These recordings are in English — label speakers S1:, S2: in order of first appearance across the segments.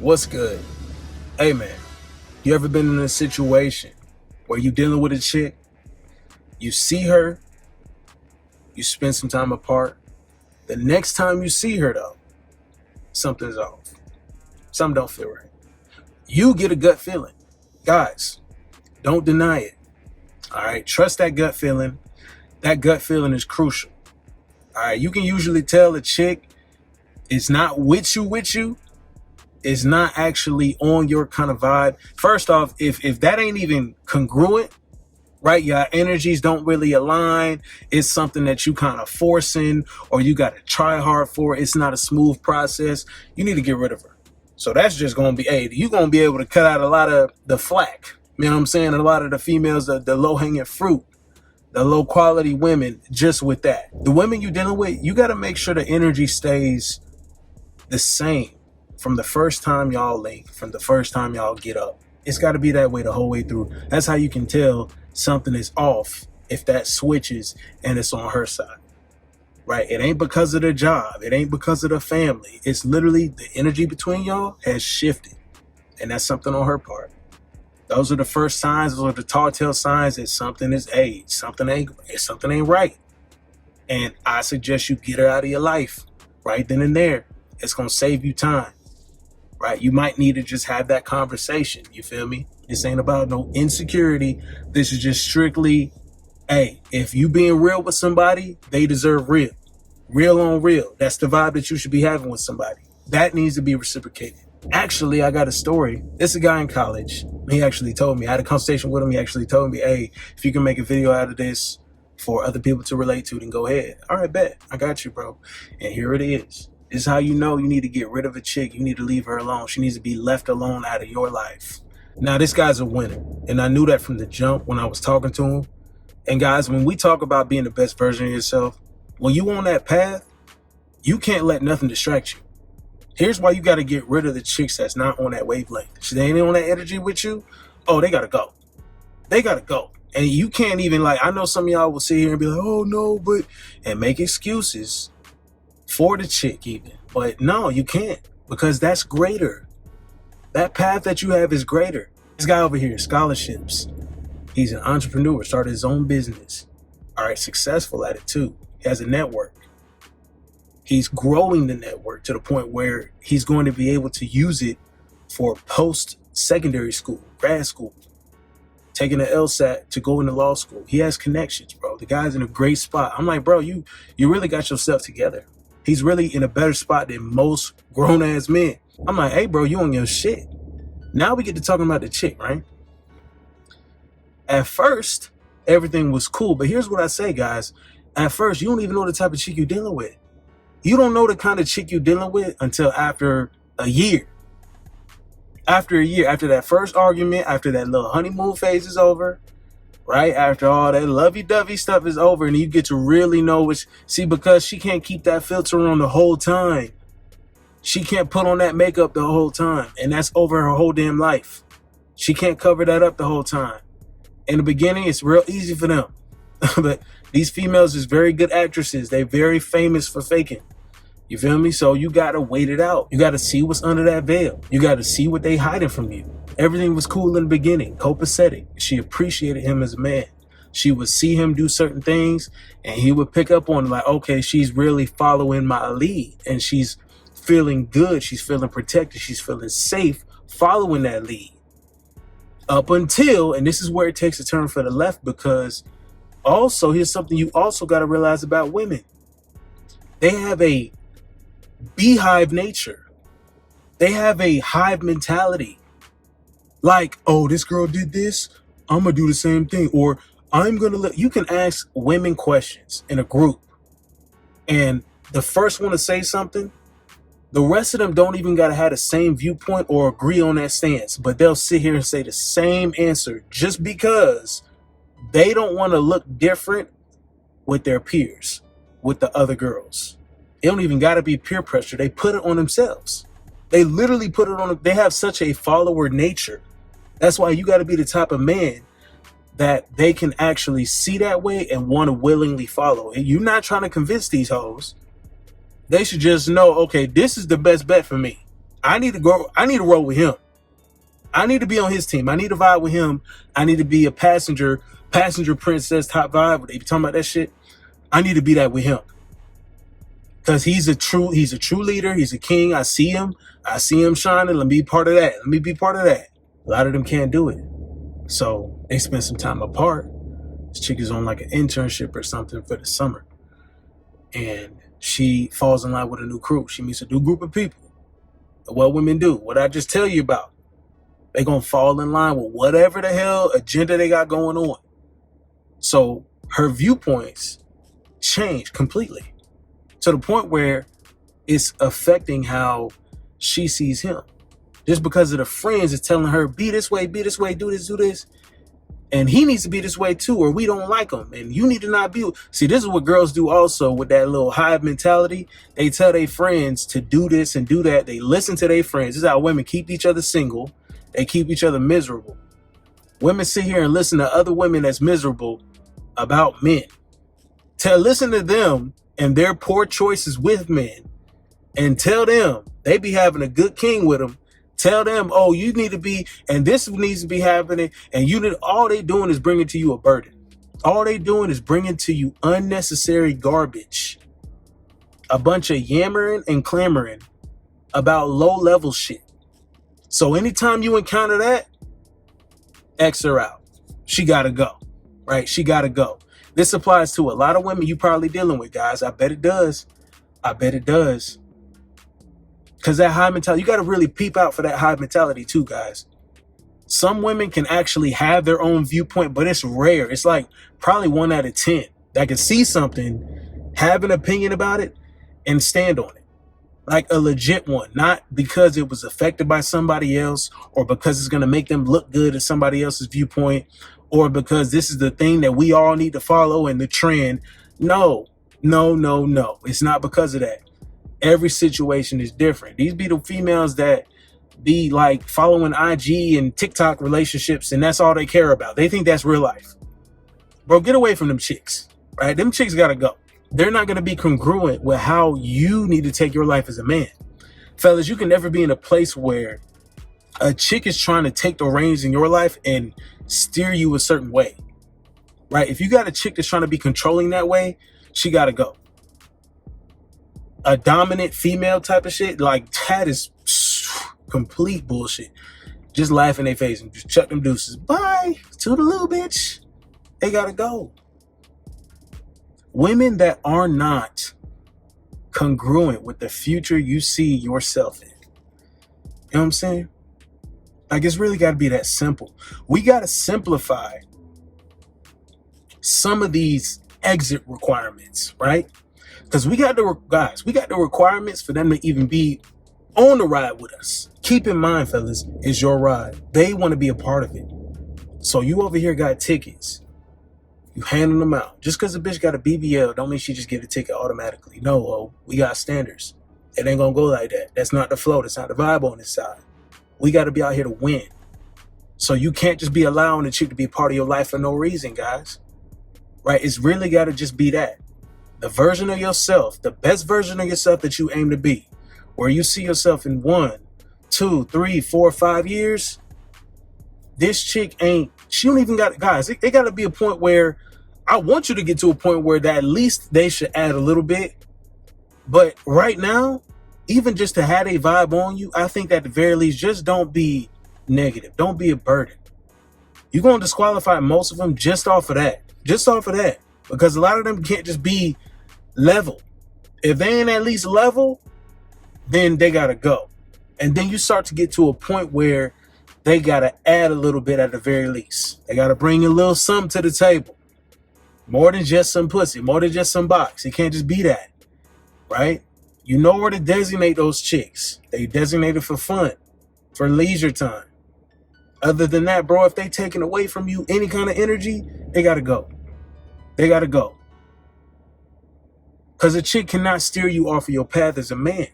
S1: What's good? Hey man, you ever been in a situation where you dealing with a chick, you see her, you spend some time apart, the next time you see her though, something's off. Something don't feel right. You get a gut feeling. Guys, don't deny it. All right, trust that gut feeling. That gut feeling is crucial. All right, you can usually tell a chick is not with you, is not actually on your kind of vibe. First off, if that ain't even congruent, right? Your energies don't really align. It's something that you kind of forcing or you got to try hard for. It's not a smooth process. You need to get rid of her. So that's just going to be, hey, you're going to be able to cut out a lot of the flack. You know what I'm saying? A lot of the females, the low hanging fruit, the low quality women, just with that. The women you're dealing with, you got to make sure the energy stays the same from the first time y'all link, from the first time y'all get up. It's got to be that way the whole way through. That's how you can tell something is off if that switches and it's on her side, right? It ain't because of the job. It ain't because of the family. It's literally the energy between y'all has shifted, and that's something on her part. Those are the first signs. Those are the tall tale signs that something is something ain't right. And I suggest you get her out of your life right then and there. It's going to save you time. Right? You might need to just have that conversation. You feel me? This ain't about no insecurity. This is just strictly, hey, if you being real with somebody, they deserve real. Real on real. That's the vibe that you should be having with somebody. That needs to be reciprocated. Actually, I got a story. It's a guy in college. He actually told me, I had a conversation with him. He actually told me, hey, if you can make a video out of this for other people to relate to, then go ahead. All right, bet. I got you, bro. And here it is. This is how you know you need to get rid of a chick. You need to leave her alone. She needs to be left alone out of your life. Now, this guy's a winner. And I knew that from the jump when I was talking to him. And guys, when we talk about being the best version of yourself, when you on that path, you can't let nothing distract you. Here's why you got to get rid of the chicks that's not on that wavelength. They ain't on that energy with you. Oh, they got to go. They got to go. And you can't even I know some of y'all will sit here and be like, oh no, and make excuses for the chick even. But no, you can't, because that's greater. That path that you have is greater. This guy over here, scholarships. He's an entrepreneur, started his own business. All right, successful at it too. He has a network. He's growing the network to the point where he's going to be able to use it for post-secondary school, grad school, taking an LSAT to go into law school. He has connections, bro. The guy's in a great spot. I'm like, bro, you really got yourself together. He's really in a better spot than most grown-ass men. I'm like, hey, bro, you on your shit. Now we get to talking about the chick, right? At first, everything was cool. But here's what I say, guys. At first, you don't even know the type of chick you're dealing with. You don't know the kind of chick you're dealing with until after a year. After a year, after that first argument, after that little honeymoon phase is over, right? After all that lovey-dovey stuff is over, and you get to really know because she can't keep that filter on the whole time. She can't put on that makeup the whole time, and that's over her whole damn life. She can't cover that up the whole time. In the beginning, it's real easy for them. But these females is very good actresses. They're very famous for faking. You feel me? So you got to wait it out. You got to see what's under that veil. You got to see what they hiding from you. Everything was cool in the beginning, copacetic. She appreciated him as a man. She would see him do certain things, and he would pick up on okay, she's really following my lead, and she's feeling good. She's feeling protected. She's feeling safe following that lead. Up until, and this is where it takes a turn for the left, because also, here's something you also got to realize about women. They have a beehive nature. They have a hive mentality. Like, oh, this girl did this, I'm going to do the same thing. Or I'm going to you can ask women questions in a group. And the first one to say something, the rest of them don't even got to have the same viewpoint or agree on that stance. But they'll sit here and say the same answer just because they don't want to look different with their peers, with the other girls. It don't even got to be peer pressure. They put it on themselves. They literally put it on. They have such a follower nature. That's why you got to be the type of man that they can actually see that way and want to willingly follow. And you're not trying to convince these hoes. They should just know, okay, this is the best bet for me. I need to roll with him. I need to be on his team. I need to vibe with him. I need to be a passenger princess top vibe. They be talking about that shit. I need to be that with him. Because he's a true leader. He's a king. I see him shining. Let me be part of that. A lot of them can't do it. So they spend some time apart. This chick is on like an internship or something for the summer. And she falls in line with a new crew. She meets a new group of people. What women do, what I just tell you about. They're going to fall in line with whatever the hell agenda they got going on. So her viewpoints change completely to the point where it's affecting how she sees him. Just because of the friends is telling her, be this way, do this. And he needs to be this way too, or we don't like him. And you need to not be. See, this is what girls do also with that little hive mentality. They tell their friends to do this and do that. They listen to their friends. This is how women keep each other single. They keep each other miserable. Women sit here and listen to other women that's miserable about men. Listen to them and their poor choices with men and tell them they be having a good king with them. Tell them, oh, you need to be, and this needs to be happening. And all they doing is bringing to you a burden. All they doing is bringing to you unnecessary garbage. A bunch of yammering and clamoring about low level shit. So anytime you encounter that, X her out. She got to go, right? She got to go. This applies to a lot of women you probably dealing with, guys. I bet it does. Because that high mentality, you got to really peep out for that high mentality too, guys. Some women can actually have their own viewpoint, but it's rare. It's like probably 1 out of 10 that can see something, have an opinion about it, and stand on it. Like a legit one, not because it was affected by somebody else or because it's going to make them look good at somebody else's viewpoint or because this is the thing that we all need to follow and the trend. No. It's not because of that. Every situation is different. These be the females that be like following IG and TikTok relationships and that's all they care about. They think that's real life. Bro, get away from them chicks, right? Them chicks got to go. They're not going to be congruent with how you need to take your life as a man. Fellas, you can never be in a place where a chick is trying to take the reins in your life and steer you a certain way, right? If you got a chick that's trying to be controlling that way, she got to go. A dominant female type of shit, like that is complete bullshit. Just laugh in their face and just chuck them deuces. Bye. Toodaloo, bitch. They got to go. Women that are not congruent with the future you see yourself in. You know what I'm saying? Like, it's really got to be that simple. We got to simplify some of these exit requirements, right? Because we got the requirements for them to even be on the ride with us. Keep in mind, fellas, it's your ride. They want to be a part of it. So you over here got tickets. You handing them out. Just because a bitch got a BBL don't mean she just get a ticket automatically. No, we got standards. It ain't going to go like that. That's not the flow. That's not the vibe on this side. We got to be out here to win. So you can't just be allowing a chick to be a part of your life for no reason, guys. Right? It's really got to just be that. The version of yourself, the best version of yourself that you aim to be, where you see yourself in 1, 2, 3, 4, 5 years. This chick she don't even got, guys, it got to be a point where I want you to get to a point where that at least they should add a little bit. But right now, even just to have a vibe on you, I think that at the very least, just don't be negative. Don't be a burden. You're going to disqualify most of them just off of that. Because a lot of them can't just be level. If they ain't at least level, then they got to go. And then you start to get to a point where they got to add a little bit at the very least. They got to bring a little something to the table. More than just some pussy, more than just some box. It can't just be that, right? You know where to designate those chicks. They designated for fun, for leisure time. Other than that, bro, if they taking away from you any kind of energy, they got to go. They got to go. Because a chick cannot steer you off of your path as a man.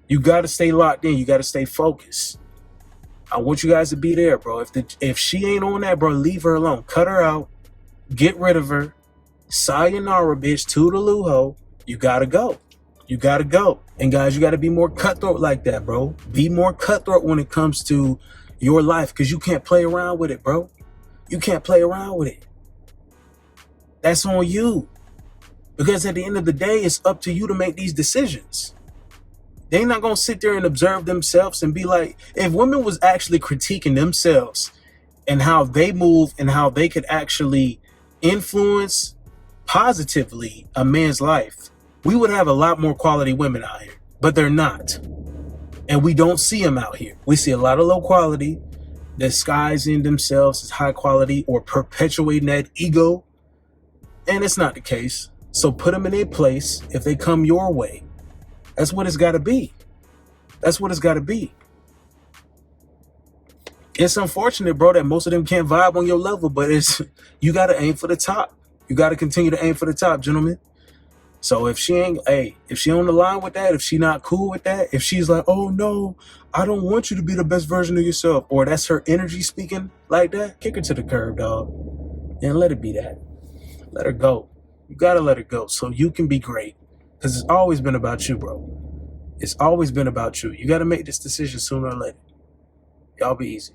S1: You got to stay locked in. You got to stay focused. I want you guys to be there, bro. If she ain't on that, bro, leave her alone. Cut her out. Get rid of her. Sayonara, bitch. Toodaloo, ho. You got to go. You gotta go. And guys, you gotta be more cutthroat like that, bro. Be more cutthroat when it comes to your life, because you can't play around with it, bro. You can't play around with it. That's on you. Because at the end of the day, it's up to you to make these decisions. They're not going to sit there and observe themselves and be like, if women was actually critiquing themselves and how they move and how they could actually influence positively a man's life, we would have a lot more quality women out here. But they're not. And we don't see them out here. We see a lot of low quality, disguising themselves as high quality or perpetuating that ego. And it's not the case. So put them in their place if they come your way. That's what it's got to be. That's what it's got to be. It's unfortunate, bro, that most of them can't vibe on your level, but you got to aim for the top. You got to continue to aim for the top, gentlemen. So if she on the line with that, if she not cool with that, if she's like, oh no, I don't want you to be the best version of yourself, or that's her energy speaking like that, kick her to the curb, dog, and let it be that. Let her go. You got to let her go so you can be great, because it's always been about you, bro. It's always been about you. You got to make this decision sooner or later. Y'all be easy.